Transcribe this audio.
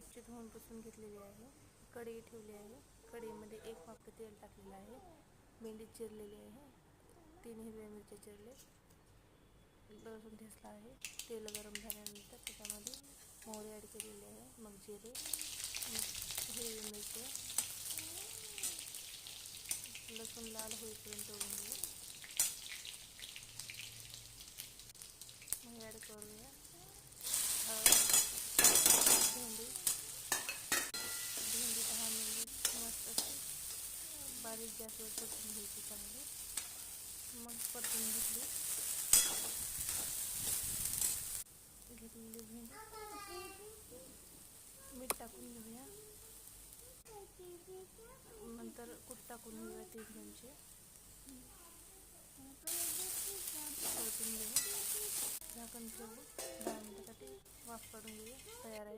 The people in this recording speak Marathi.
स्वच्छ धुवून पुसून घेतलेली आहे. कढई ठेवली आहे. कढईमध्ये 1 वाटी तेल टाकलेलं आहे. भेंडी चिरलेली आहे. 3 हिरव्या मिरच्या चिरले, लसूण ठेचला आहे. तेल गरम झाल्यानंतर त्याच्यामध्ये मोहरी ॲड केलेली आहे. मग जिरे, मग हिरवी मिरची, लसूण लाल होईपर्यंत तळून घेऊ. मग ॲड करूया भेंडी. भेंडी 10 मिनिट मस्त अशी बारीक गॅसवर परतून घ्यायची चांगली. मग परतून घेतलेली भेंडी मीठ टाकून घेऊया. नंतर कूट टाकून घेऊया 3 चमचे. परतून घेऊ. झाकण ठेवू. 10 मिनिटासाठी वाफ काढून घेऊया. तयार आहे.